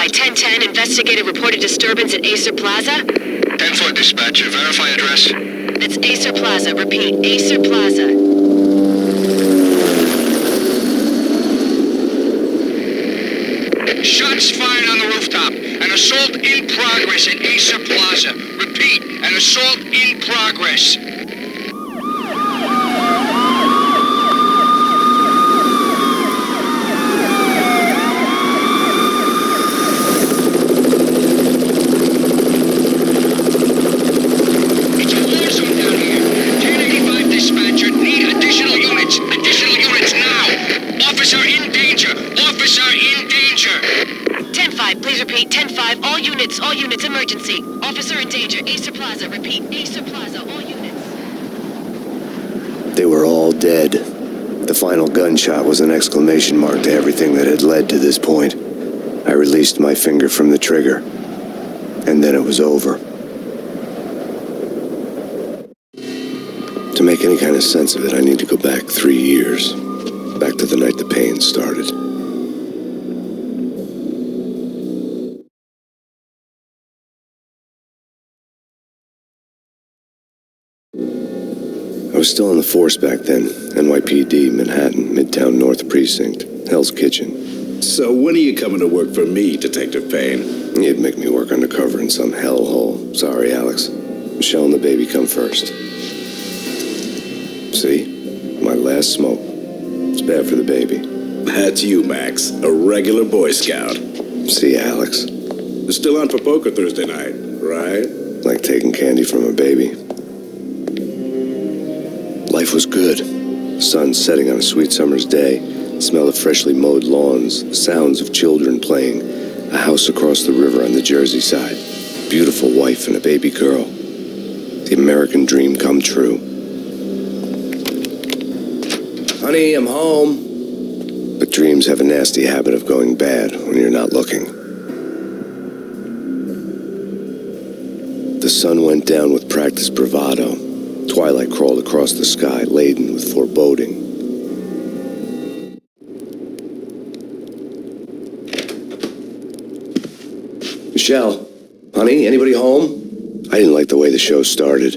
Verify 1010, investigator reported disturbance at Acer Plaza. 10-4 dispatcher, verify address. That's Acer Plaza. Repeat, Acer Plaza. Shots fired on the rooftop. An assault in progress at Acer Plaza. Repeat, an assault in progress. It's a war zone down here. 1085 dispatcher, need additional units. Additional units now. Officer in danger. Officer in danger. 10-5, please repeat. 10-5, all units, emergency. Officer in danger, Acer Plaza. Repeat, Acer Plaza, all units. They were all dead. The final gunshot was an exclamation mark to everything that had led to this point. I released my finger from the trigger, and then it was over. To make any kind of sense of it, I need to go back 3 years. Back to the night the Payne started. I was still on the force back then. NYPD, Manhattan, Midtown North Precinct, Hell's Kitchen. So when are you coming to work for me, Detective Payne? You'd make me work undercover in some hellhole. Sorry, Alex. Michelle and the baby come first. See? My last smoke. It's bad for the baby. That's you, Max. A regular Boy Scout. See, Alex. They're still on for poker Thursday night, right? Like taking candy from a baby. Life was good. Sun setting on a sweet summer's day. The smell of freshly mowed lawns. The sounds of children playing. A house across the river on the Jersey side. Beautiful wife and a baby girl. The American dream come true. Honey, I'm home. But dreams have a nasty habit of going bad when you're not looking. The sun went down with practiced bravado. Twilight crawled across the sky, laden with foreboding. Michelle, honey, anybody home? I didn't like the way the show started.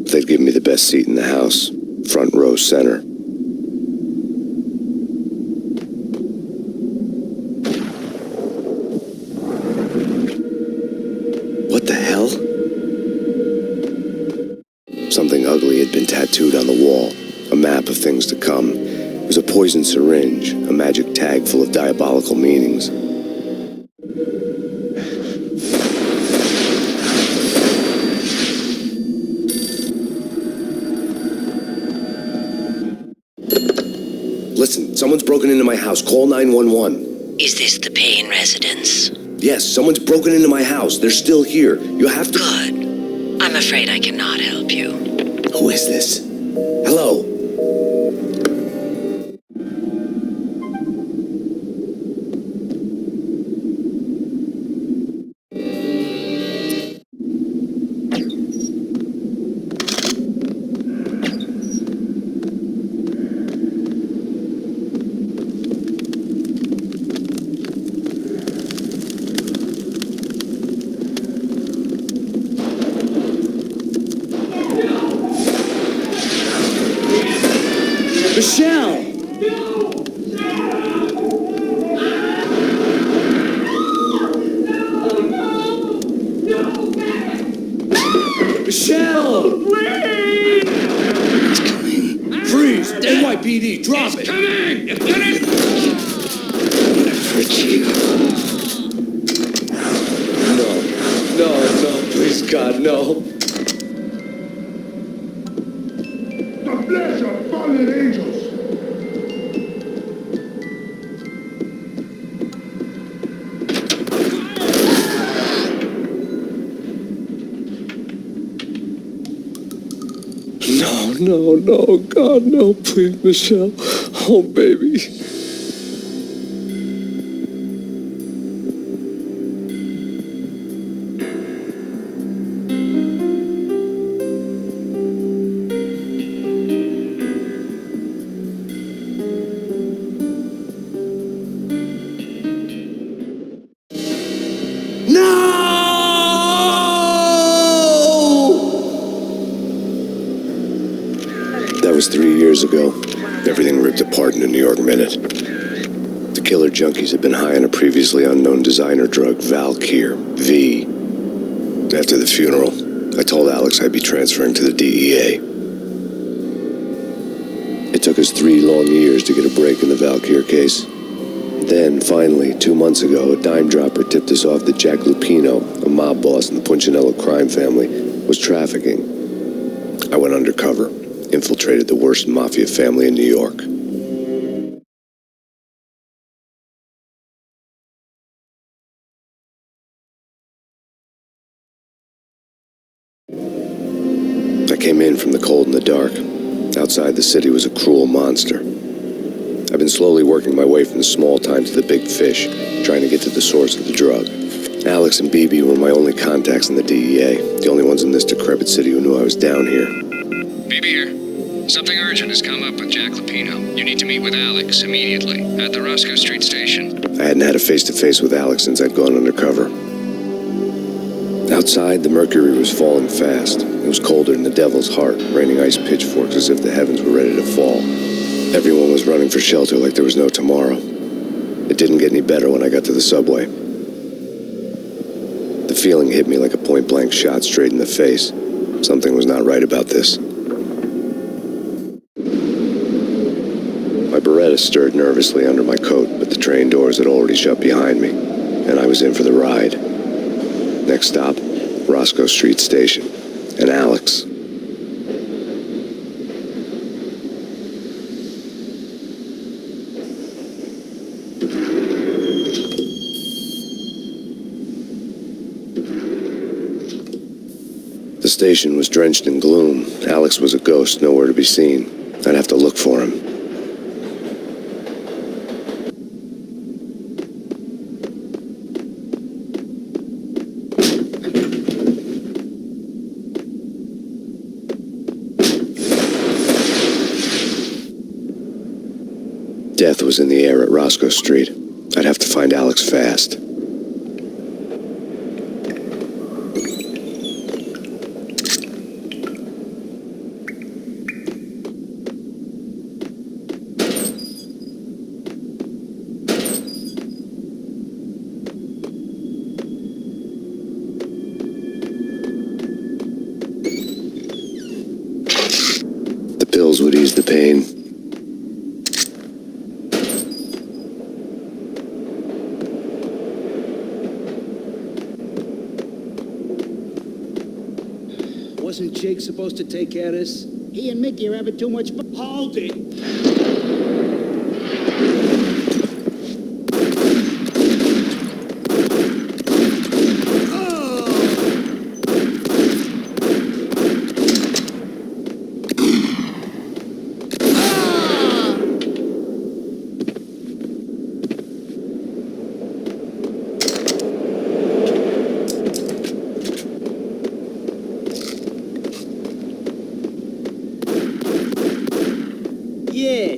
They'd given me the best seat in the house, front row center. What the hell? Something ugly had been tattooed on the wall, a map of things to come. It was a poison syringe, a magic tag full of diabolical meanings. Listen, someone's broken into my house. Call 911. Is this the Payne residence? Yes, someone's broken into my house. They're still here. You have to... Good. I'm afraid I cannot help you. Who is this? Hello? Michelle! Michelle! Please! It's coming. Freeze! NYPD, drop it! Coming! You get it? For you. No, please God, no. The flesh of fallen angels. No, God, no, please, Michelle. Oh, baby. The killer junkies had been high on a previously unknown designer drug, Valkyr, V. After the funeral, I told Alex I'd be transferring to the DEA. It took us 3 long years to get a break in the Valkyr case. Then, finally, 2 months ago, a dime dropper tipped us off that Jack Lupino, a mob boss in the Punchinello crime family, was trafficking. I went undercover, infiltrated the worst mafia family in New York. I came in from the cold and the dark. Outside the city was a cruel monster. I've been slowly working my way from the small time to the big fish, trying to get to the source of the drug. Alex and BB were my only contacts in the DEA, the only ones in this decrepit city who knew I was down here. BB here. Something urgent has come up with Jack Lupino. You need to meet with Alex immediately at the Roscoe Street station. I hadn't had a face-to-face with Alex since I'd gone undercover. Outside, the mercury was falling fast. It was colder than the devil's heart, raining ice pitchforks as if the heavens were ready to fall. Everyone was running for shelter like there was no tomorrow. It didn't get any better when I got to the subway. The feeling hit me like a point-blank shot straight in the face. Something was not right about this. My Beretta stirred nervously under my coat, but the train doors had already shut behind me, and I was in for the ride. Next stop, Roscoe Street Station, and Alex. The station was drenched in gloom. Alex was a ghost, nowhere to be seen. I'd have to look for him. Death was in the air at Roscoe Street. I'd have to find Alex fast. The pills would ease the pain. Wasn't Jake supposed to take care of this? He and Mickey are having too much fun. Hold it! Yeah,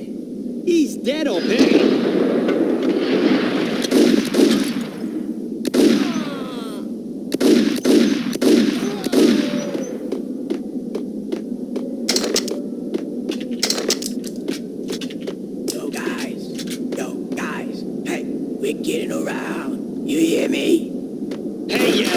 he's dead or Payne. Yo guys, hey, we're getting around. You hear me? Hey, yo.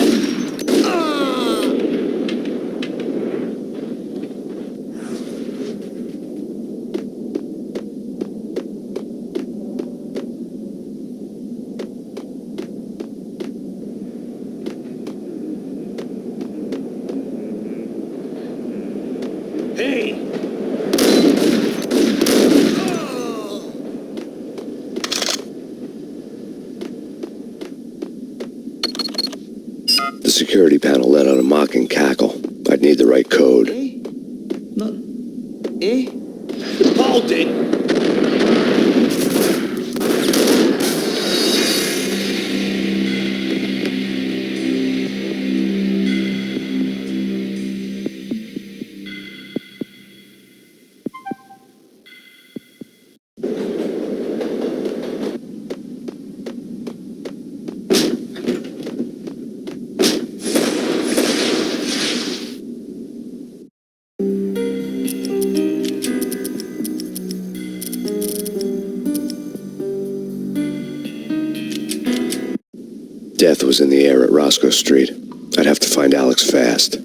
Payne! The security panel let out a mocking cackle. I'd need the right code. Eh? No. Eh? Hold it! Death was in the air at Roscoe Street. I'd have to find Alex fast.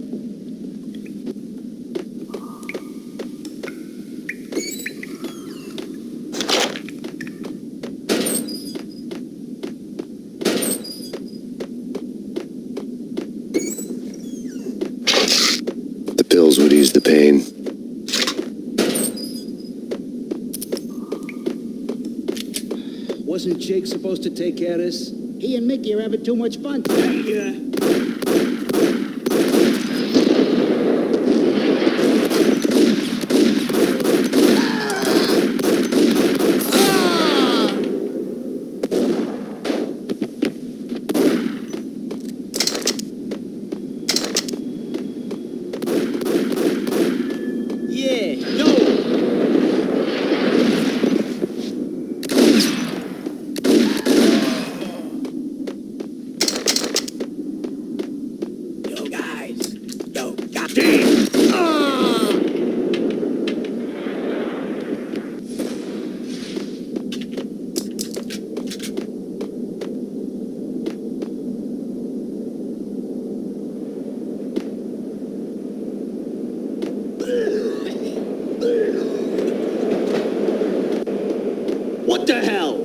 The pills would ease the pain. Wasn't Jake supposed to take care of this? He and Mickey are having too much fun. Yeah. What the hell?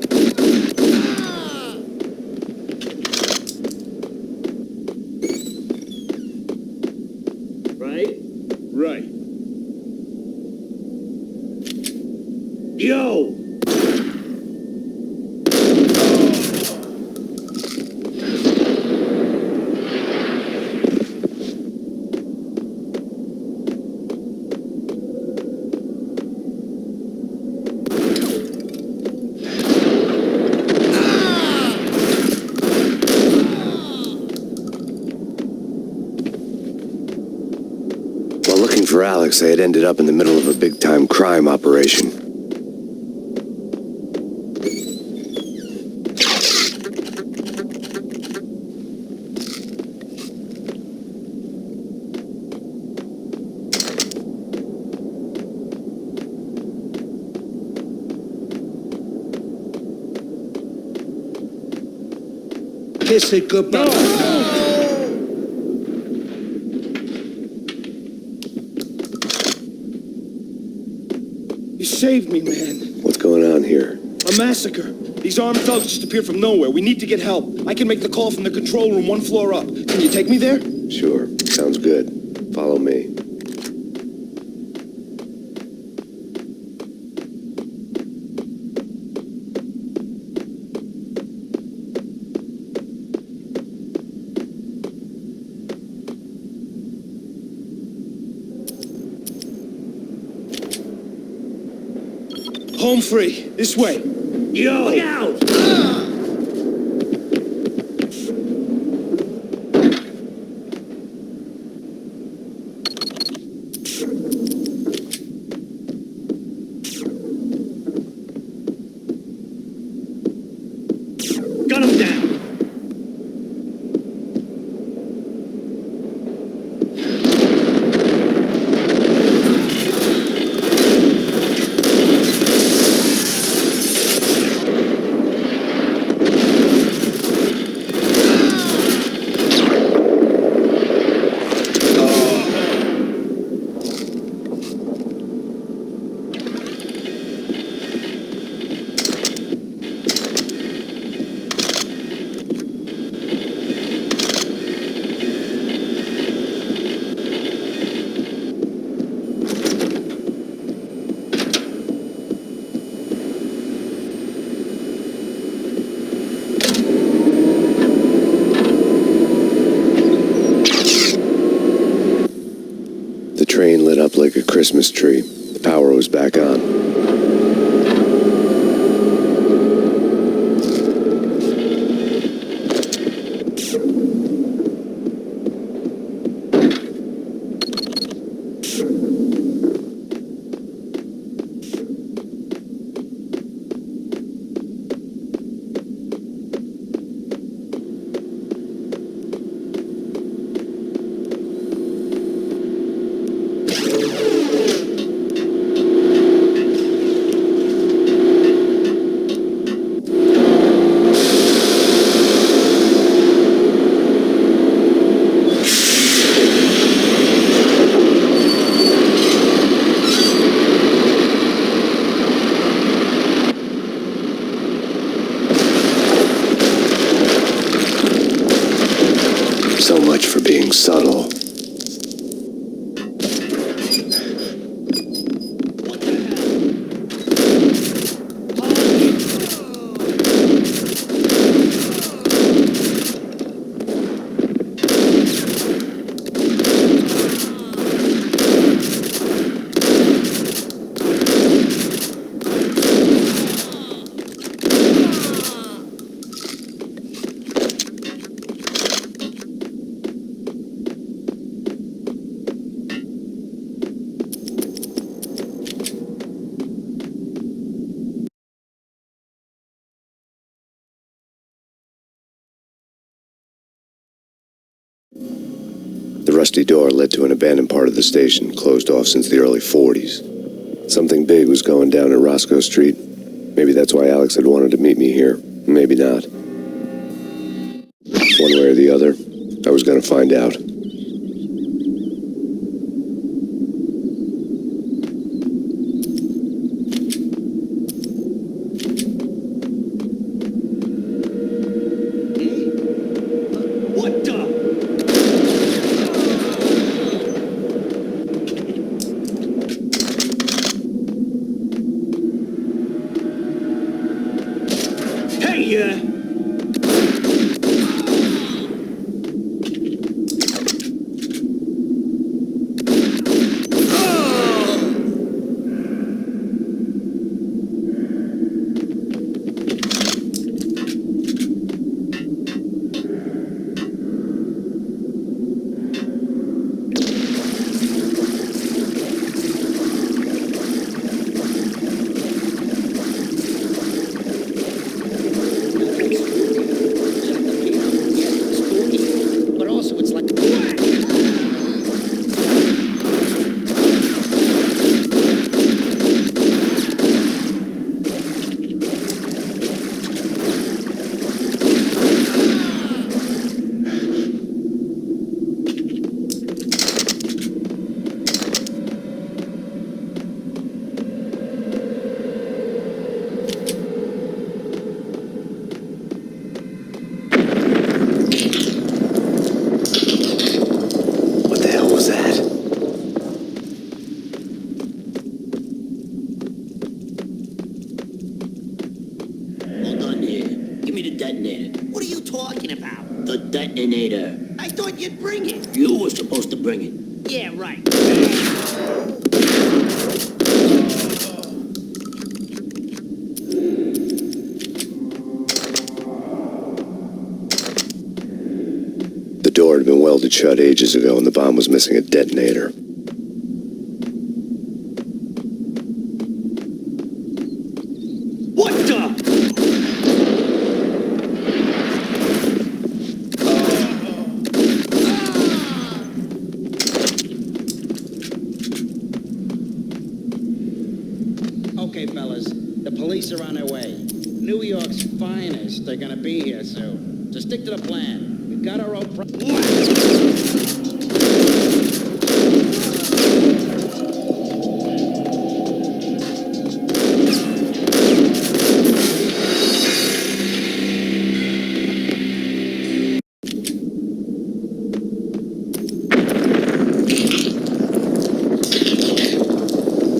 Right? Right. Yo! While looking for Alex, I had ended up in the middle of a big-time crime operation. Kiss it goodbye. You saved me, man. What's going on here? A massacre. These armed thugs just appeared from nowhere. We need to get help. I can make the call from the control room 1 floor up. Can you take me there? Sure, sounds good. Follow me. Home free. This way. Yo! Look out! Gun him down! The train lit up like a Christmas tree. The power was back on. So much for being subtle. The rusty door led to an abandoned part of the station, closed off since the early 40s. Something big was going down in Roscoe Street. Maybe that's why Alex had wanted to meet me here. Maybe not. One way or the other, I was going to find out. What the? Hey, But also, it's like. What the hell was that? Hold on here. Give me the detonator. What are you talking about? The detonator. I thought you'd bring it. You were supposed to bring it. Yeah, right. The door had been welded shut ages ago and the bomb was missing a detonator. what the? Okay, fellas, the police are on their way. New York's finest are gonna be here soon. So stick to the plan. We've got our own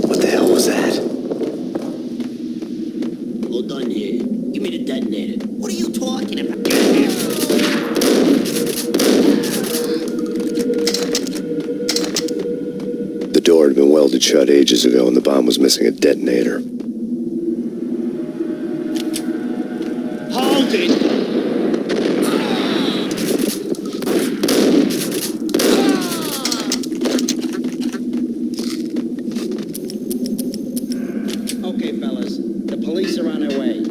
What the hell was that? Hold on here. Give me the detonator. What are you talking about? The door had been welded shut ages ago and the bomb was missing a detonator. Hold it! Okay, fellas, the police are on their way.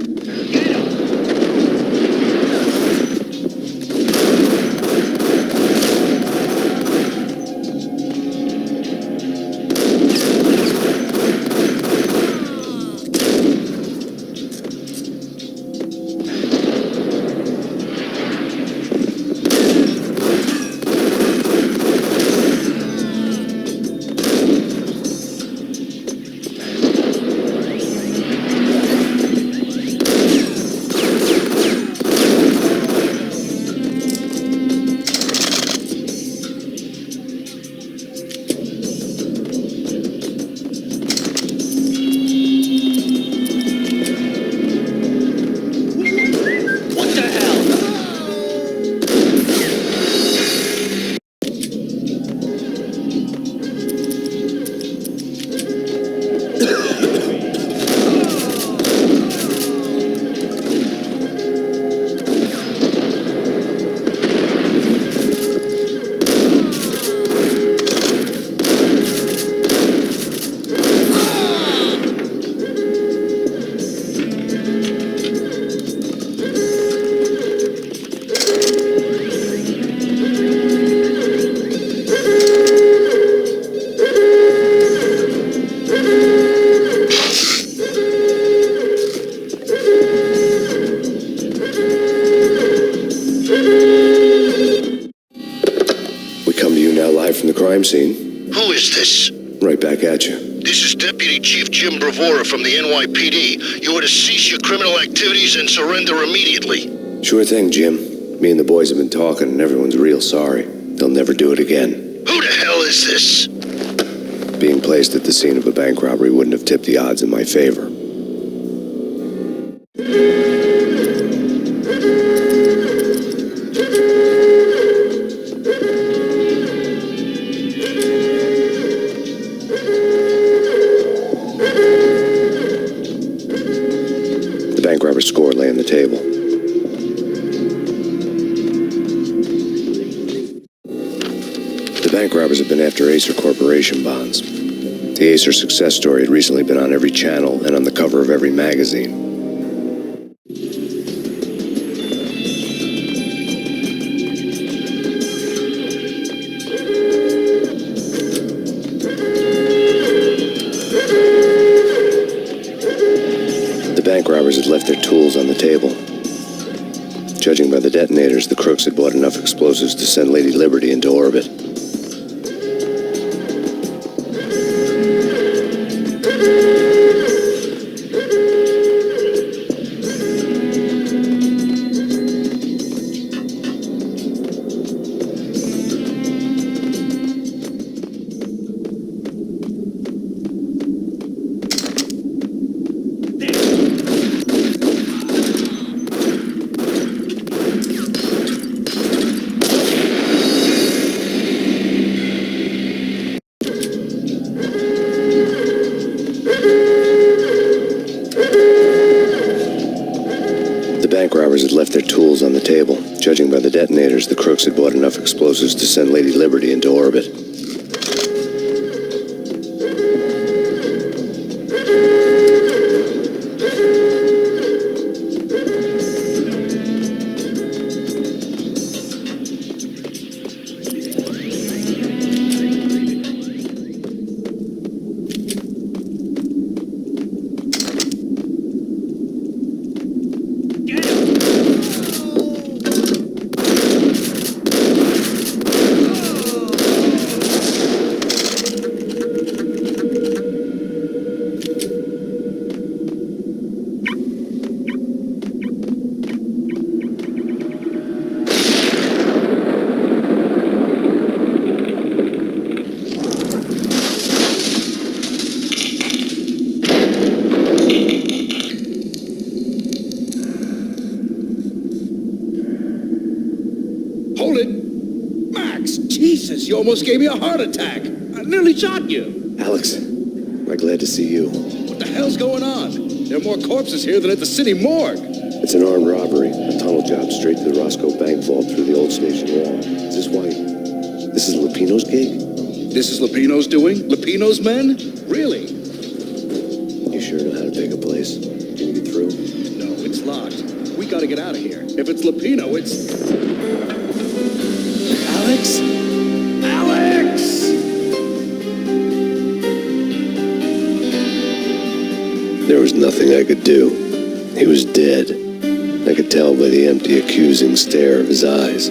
crime scene. Who is this? Right back at you. This is Deputy Chief Jim Bravura from the NYPD. You are to cease your criminal activities and surrender immediately. Sure thing, Jim. Me and the boys have been talking, and everyone's real sorry. They'll never do it again. Who the hell is this? Being placed at the scene of a bank robbery wouldn't have tipped the odds in my favor. The bank robber's score lay on the table. The bank robbers have been after Acer Corporation bonds. The Acer success story had recently been on every channel and on the cover of every magazine. The bank robbers had left their tools on the table. Judging by the detonators, the crooks had bought enough explosives to send Lady Liberty into orbit. The bank robbers had left their tools on the table. Judging by the detonators, the crooks had bought enough explosives to send Lady Liberty into orbit. Hold it! Max, Jesus, you almost gave me a heart attack. I nearly shot you. Alex, I'm glad to see you. What the hell's going on? There are more corpses here than at the city morgue. It's an armed robbery, a tunnel job straight to the Roscoe Bank vault through the old station wall. Is this why? This is Lupino's gig? This is Lupino's doing? Lupino's men? Really? You sure know how to pick a place? Can you get through? No, it's locked. We gotta get out of here. If it's Lupino, it's... Alex? Alex! There was nothing I could do. He was dead. I could tell by the empty, accusing stare of his eyes.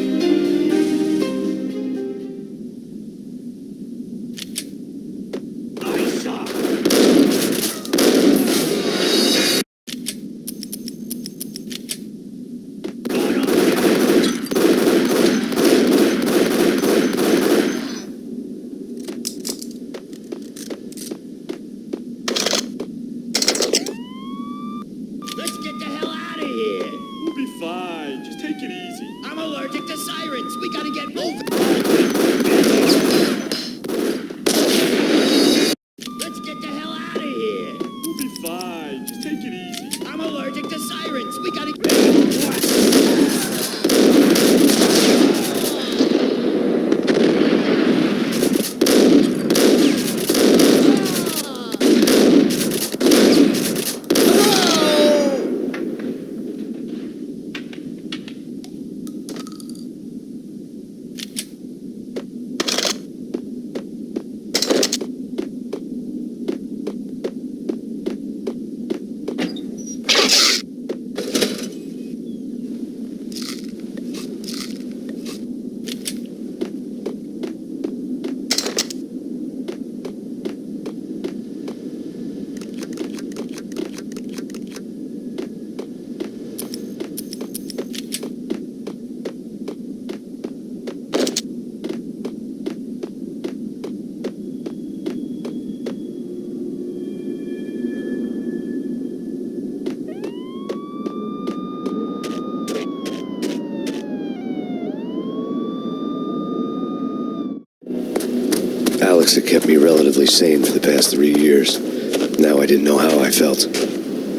Let's get the hell out of here. We'll be fine. Just take it easy. I'm allergic to sirens. We gotta get moving. Let's get the hell out of here. We'll be fine. Just take it easy. I'm allergic to sirens. We gotta... Alex had kept me relatively sane for the past 3 years. Now I didn't know how I felt.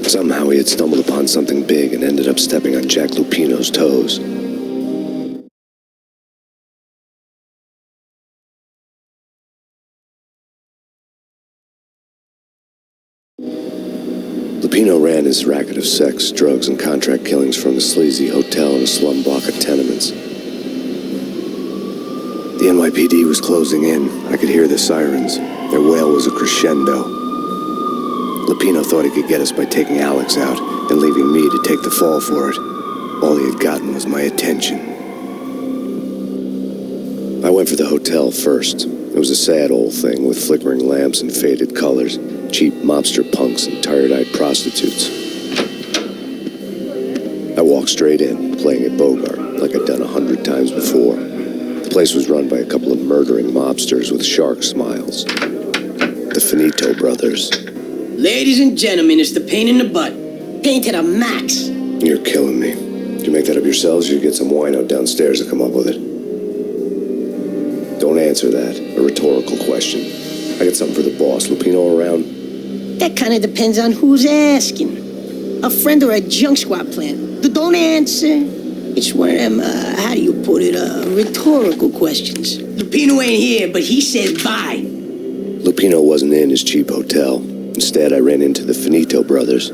Somehow he had stumbled upon something big and ended up stepping on Jack Lupino's toes. Lupino ran his racket of sex, drugs, and contract killings from a sleazy hotel in a slum block of tenements. The NYPD was closing in. I could hear the sirens. Their wail was a crescendo. Lupino thought he could get us by taking Alex out and leaving me to take the fall for it. All he had gotten was my attention. I went for the hotel first. It was a sad old thing with flickering lamps and faded colors, cheap mobster punks and tired-eyed prostitutes. I walked straight in, playing at Bogart, like I'd done 100 times before. The place was run by a couple of murdering mobsters with shark smiles. The Finito brothers. Ladies and gentlemen, it's the pain in the butt. Pain to the max. You're killing me. Did you make that up yourselves, or you get some wino downstairs to come up with it? Don't answer that. A rhetorical question. I got something for the boss. Lupino around? That kind of depends on who's asking. A friend or a junk squad plan. Don't answer. It's one of them, how do you put it, rhetorical questions. Lupino ain't here, but he says bye. Lupino wasn't in his cheap hotel. Instead, I ran into the Finito brothers.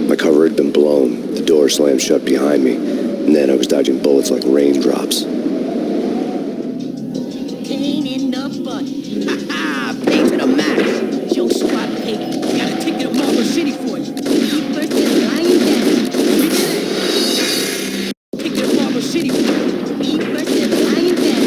My cover had been blown. The door slammed shut behind me. And then I was dodging bullets like raindrops. Pain in the butt. Ha-ha! Pain to the max. Junk squad pig. Got a ticket to Marble City for you. First is lying down. Ticket to Marble City for you. First is lying down.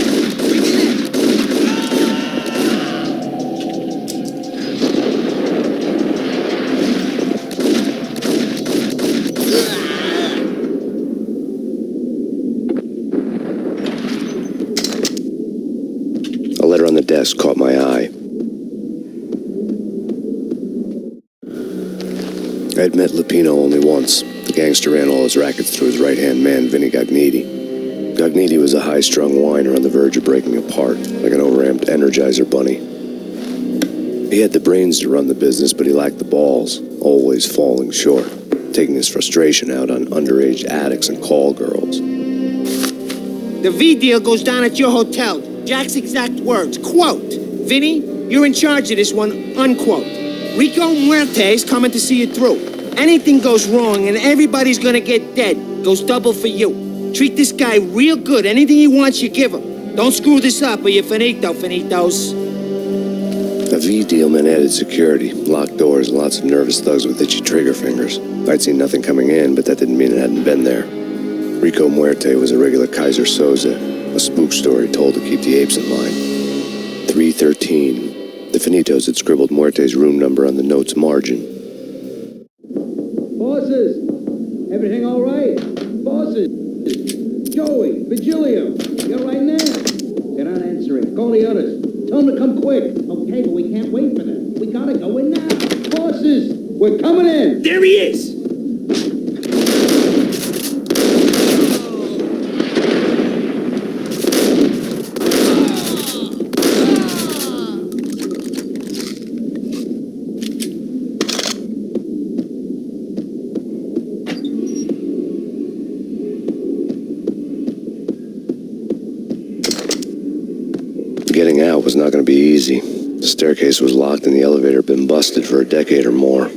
A letter on the desk caught my eye. I had met Lupino only once. The gangster ran all his rackets through his right-hand man, Vinny Gagniti. Gagniti was a high-strung whiner on the verge of breaking apart, like an overamped Energizer bunny. He had the brains to run the business, but he lacked the balls, always falling short, taking his frustration out on underage addicts and call girls. The V deal goes down at your hotel. Jack's exact words, quote, "Vinny, you're in charge of this one," unquote. Rico Muerte's coming to see it through. Anything goes wrong and everybody's gonna get dead. Goes double for you. Treat this guy real good. Anything he wants, you give him. Don't screw this up or you're finito, finitos. A V deal meant added security, locked doors, and lots of nervous thugs with itchy trigger fingers. I'd seen nothing coming in, but that didn't mean it hadn't been there. Rico Muerte was a regular Kaiser Soze, a spook story told to keep the apes in line. 313. The Finitos had scribbled Muerte's room number on the note's margin. Bosses! Everything all right? Bosses! Joey, Vigilio, you all right now? They're not answering. Call the others. Tell them to come quick. Okay, but we can't wait for them. We gotta go in now. Bosses, we're coming in. There he is! Getting out was not going to be easy. The staircase was locked and the elevator had been busted for a decade or more.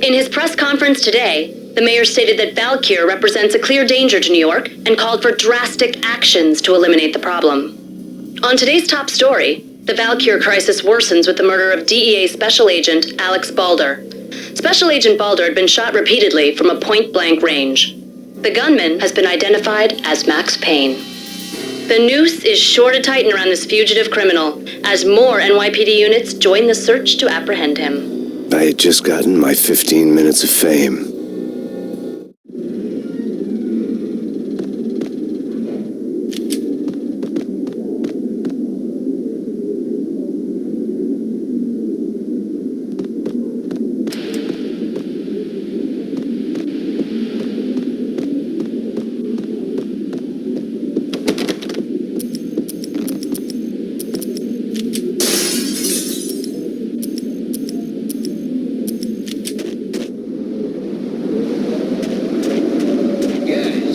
In his press conference today, the mayor stated that Valkyr represents a clear danger to New York and called for drastic actions to eliminate the problem. On today's top story, the Valkyr crisis worsens with the murder of DEA Special Agent Alex Balder. Special Agent Balder had been shot repeatedly from a point-blank range. The gunman has been identified as Max Payne. The noose is sure to tighten around this fugitive criminal as more NYPD units join the search to apprehend him. I had just gotten my 15 minutes of fame.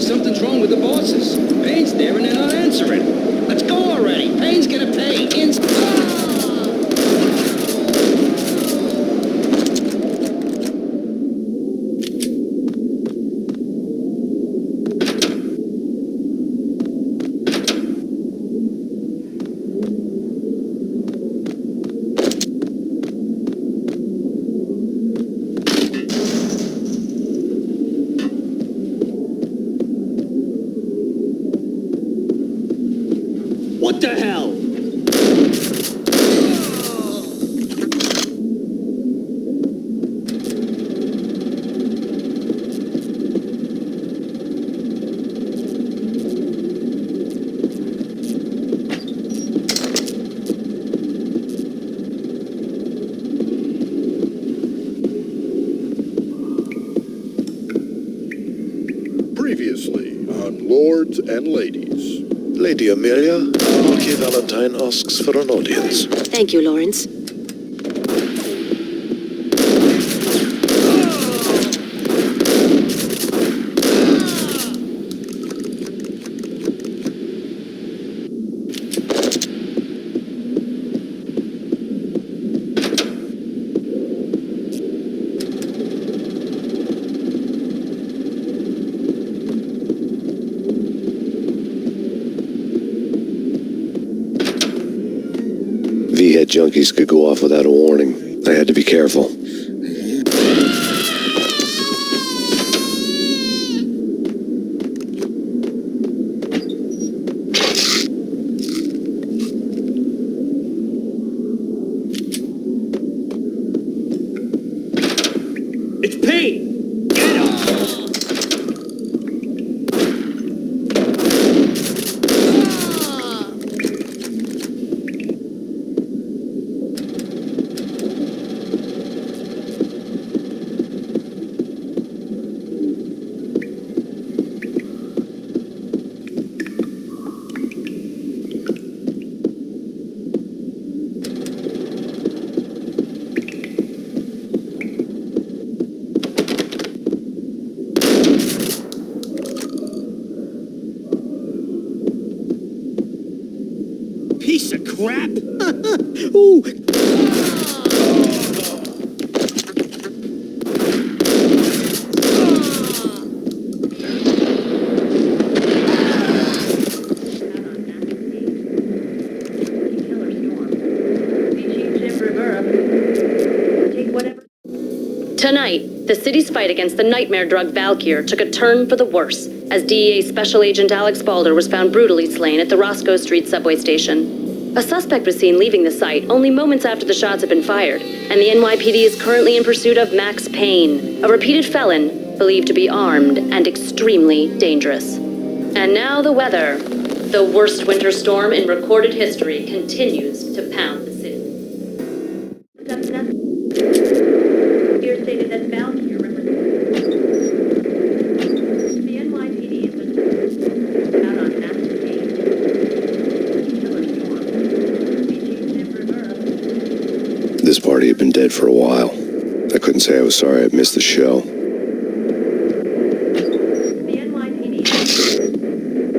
Something's wrong with the bosses. Payne's there and they're not answering. Let's go already. Payne's gonna pay. What the hell? Previously on Lords and Ladies. Lady Amelia, Marquis Valentine asks for an audience. Thank you, Lawrence. V-head junkies could go off without a warning. I had to be careful. It's Payne! Get him! Piece of crap! Ooh! Tonight, the city's fight against the nightmare drug Valkyr took a turn for the worse as DEA Special Agent Alex Balder was found brutally slain at the Roscoe Street subway station. A suspect was seen leaving the site only moments after the shots had been fired, and the NYPD is currently in pursuit of Max Payne, a repeated felon believed to be armed and extremely dangerous. And now the weather. The worst winter storm in recorded history continues to pound the city. Here stated that Valkyr represents the NYPD has been out on Max Payne. Killer storm. BG Rivera. This party had been dead for a while. I couldn't say I was sorry I'd missed the show. The NYPD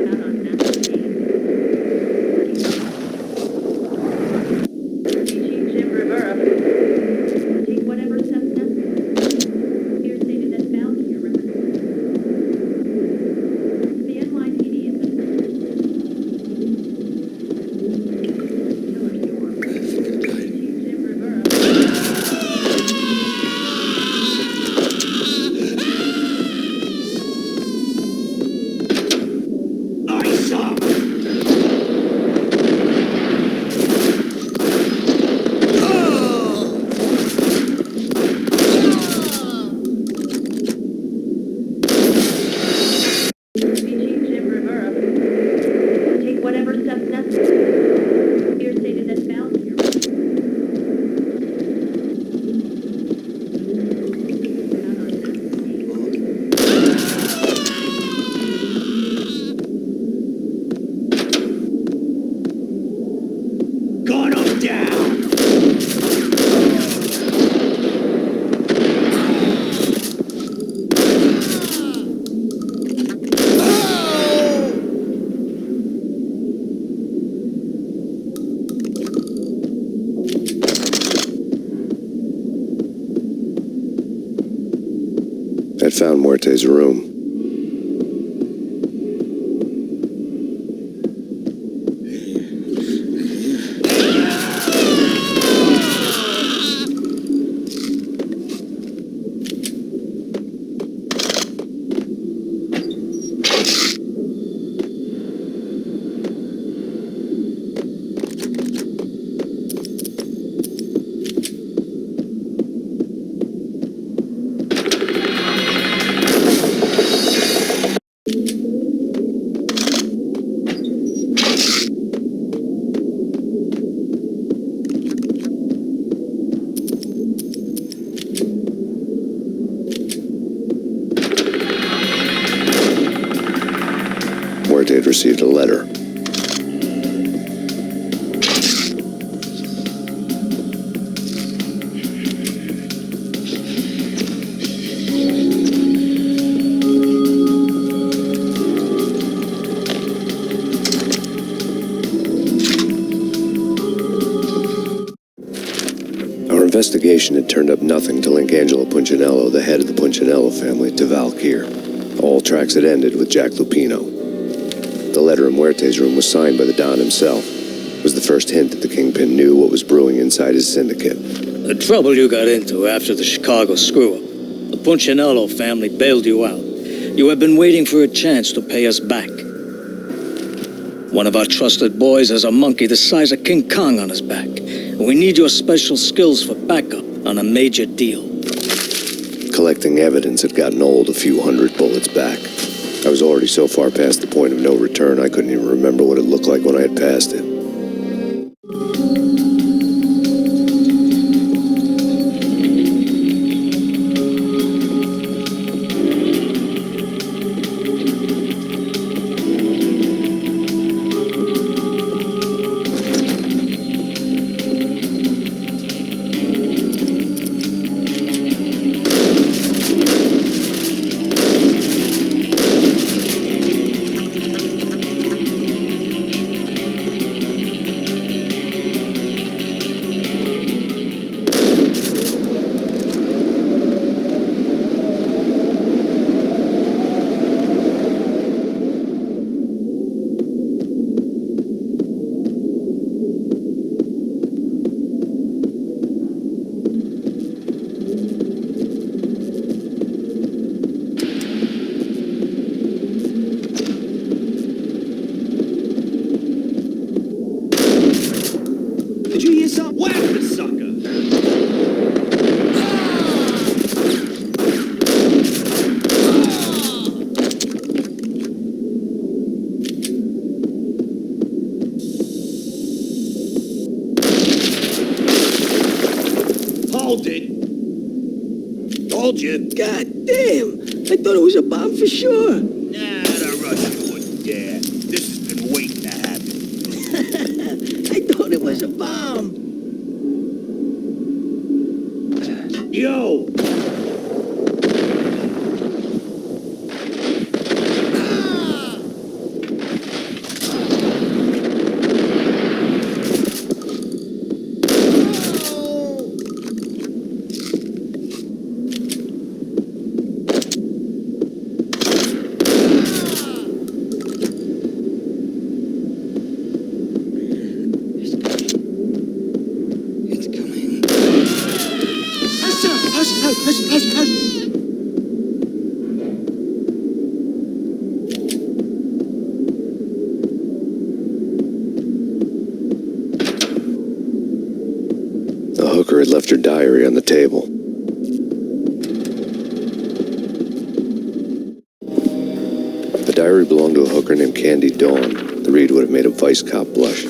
out on Max Payne. BG Rivera. Take whatever steps necessary. Here stated that Valkyr represents the NYPD has been killer storm. BG Rivera. found Muerte's room. Muerte had received a letter. Our investigation had turned up nothing to link Angelo Punchinello, the head of the Punchinello family, to Val Kier. All tracks had ended with Jack Lupino. The letter in Muerte's room was signed by the Don himself. It was the first hint that the Kingpin knew what was brewing inside his syndicate. The trouble you got into after the Chicago screw-up. The Punchinello family bailed you out. You have been waiting for a chance to pay us back. One of our trusted boys has a monkey the size of King Kong on his back. We need your special skills for backup on a major deal. Collecting evidence had gotten old a few hundred bullets back. I was already so far past the point of no return, I couldn't even remember what it looked like when I had passed it. Did you hear something? Whack the sucker! Hold it! Told you. God damn! I thought it was a bomb for sure. Nah, the Russian wouldn't dare. This has been waiting to happen. I thought it was a bomb. Yo! The hooker had left her diary on the table. The diary belonged to a hooker named Candy Dawn. The read would have made a vice cop blush.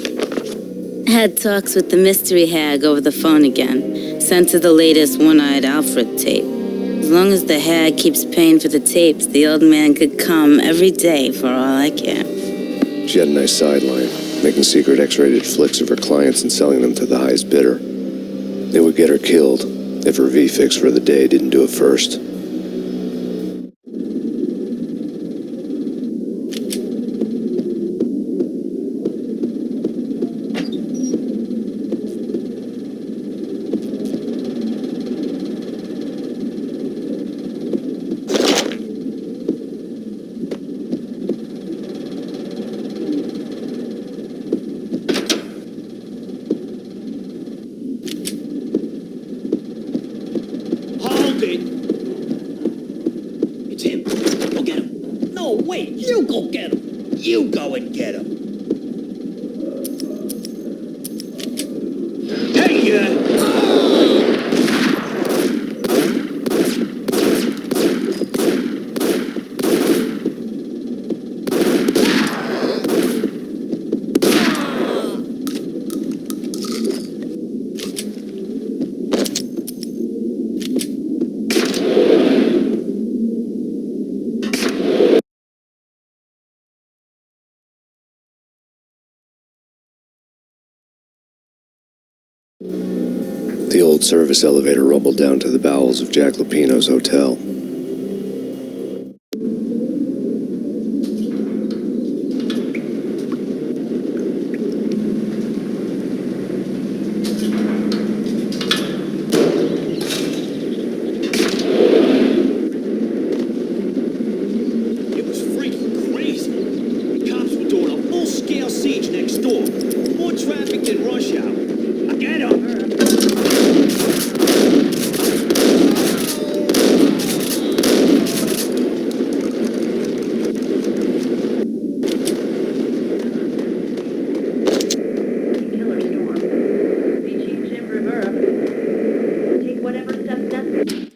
Had talks with the mystery hag over the phone again. Sent to the latest One-Eyed Alfred tape. As long as the hag keeps paying for the tapes, the old man could come every day for all I care. She had a nice sideline, making secret X-rated flicks of her clients and selling them to the highest bidder. They would get her killed if her V-fix for the day didn't do it first. You go get him. You go and get him. Hey, The old service elevator rumbled down to the bowels of Jack Lupino's hotel. it was freaking crazy. The cops were doing a full-scale siege next door. More traffic than rush hour. I get him. Killer storm. Be Chief Jim Rivera. Take whatever steps necessary.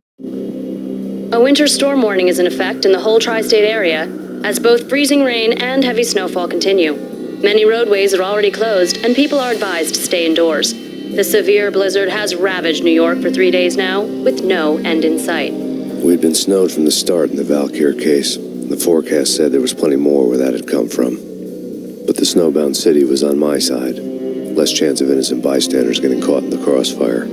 A winter storm warning is in effect in the whole tri-state area, as both freezing rain and heavy snowfall continue. Many roadways are already closed, and people are advised to stay indoors. The severe blizzard has ravaged New York for 3 days now, with no end in sight. We'd been snowed from the start in the Valkyr case. The forecast said there was plenty more where that had come from. But the snowbound city was on my side. Less chance of innocent bystanders getting caught in the crossfire.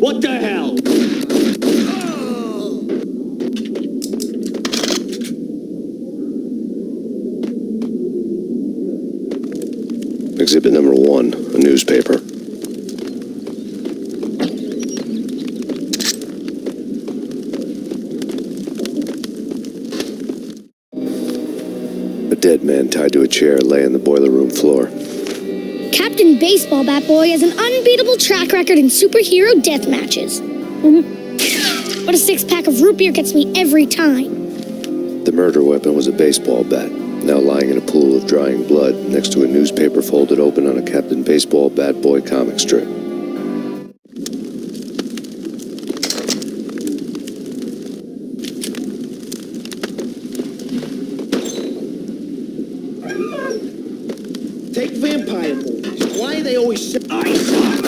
What the hell? Exhibit number 1, a newspaper. A dead man tied to a chair lay on the boiler room floor. Captain Baseball Bat Boy has an unbeatable track record in superhero death matches. But a 6-pack of root beer gets me every time. The murder weapon was a baseball bat, now lying in a pool of drying blood next to a newspaper folded open on a Captain Baseball Bat Boy comic strip. Take vampire movies. Why are they always I suck?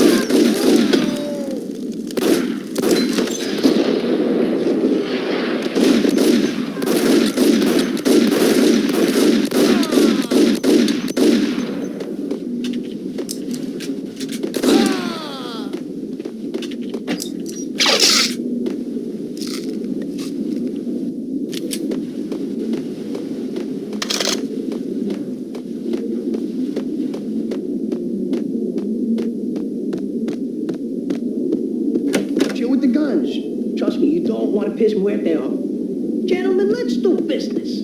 With the guns. Trust me, you don't want to piss muerte off. Gentlemen, let's do business.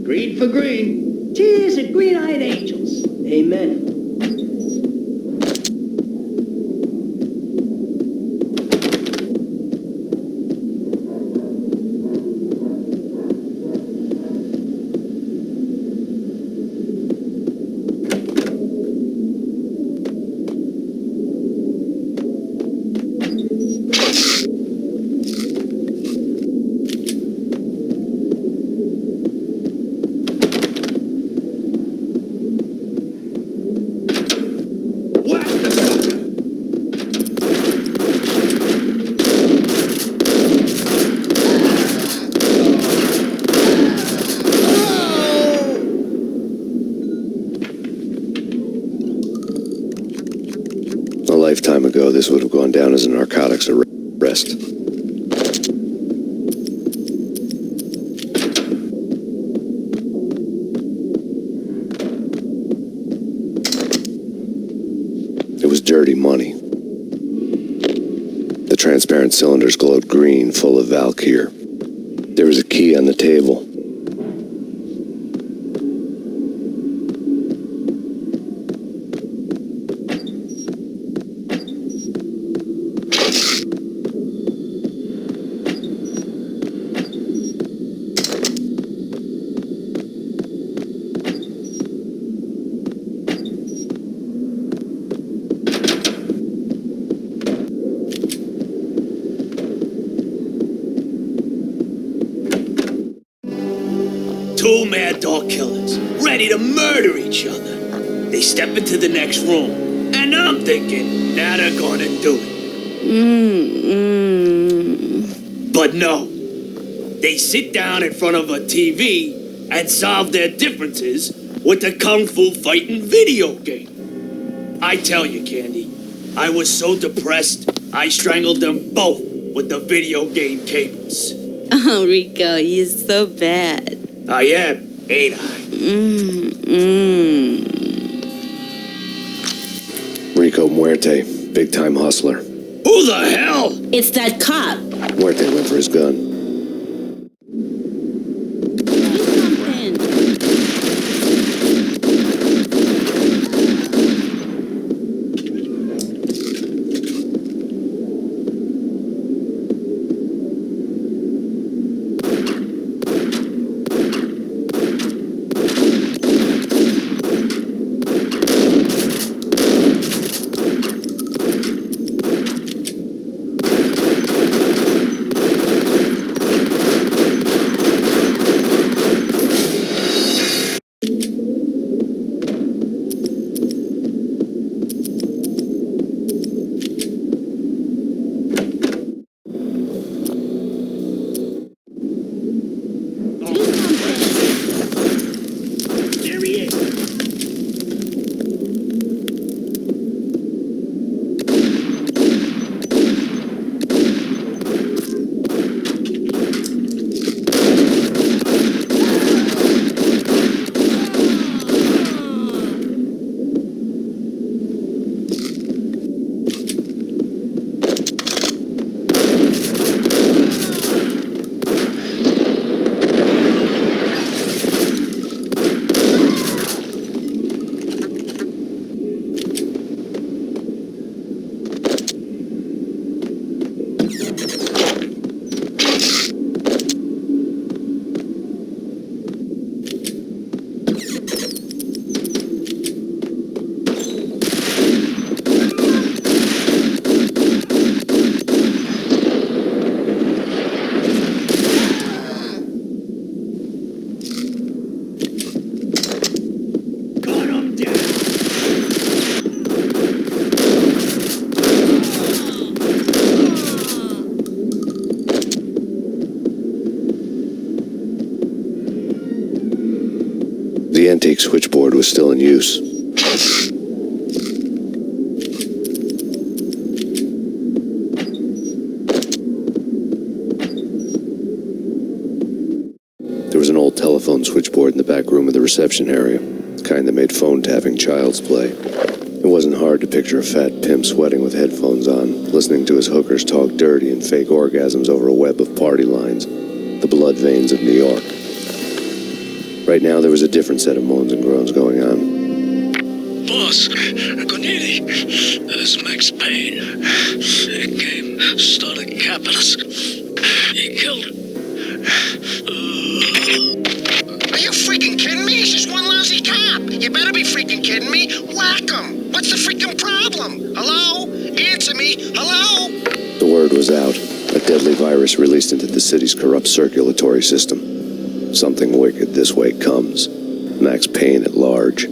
Green for green. Cheers at green-eyed angels. Amen. lifetime ago, this would have gone down as a narcotics arrest. It was dirty money. The transparent cylinders glowed green, full of Valkyr. There was a key on the table. Two mad dog killers, ready to murder each other. They step into the next room, and I'm thinking, now they're gonna do it. But no. They sit down in front of a TV and solve their differences with the Kung Fu fighting video game. I tell you, Candy, I was so depressed, I strangled them both with the video game cables. Oh, Rico, you're so bad. I am, ain't I? Rico Muerte, big-time hustler. Who the hell? It's that cop. Muerte went for his gun. The antique switchboard was still in use. There was an old telephone switchboard in the back room of the reception area, the kind that made phone tapping child's play. It wasn't hard to picture a fat pimp sweating with headphones on, listening to his hookers talk dirty and fake orgasms over a web of party lines, the blood veins of New York. Right now, there was a different set of moans and groans going on. Boss, Cornelia, there's Max Payne. He came, started capping us. He killed her. Are you freaking kidding me? He's just one lousy cop. You better be freaking kidding me. Whack him. What's the freaking problem? Hello? Answer me. Hello? The word was out. A deadly virus released into the city's corrupt circulatory system. Something wicked this way comes. Max Payne at large.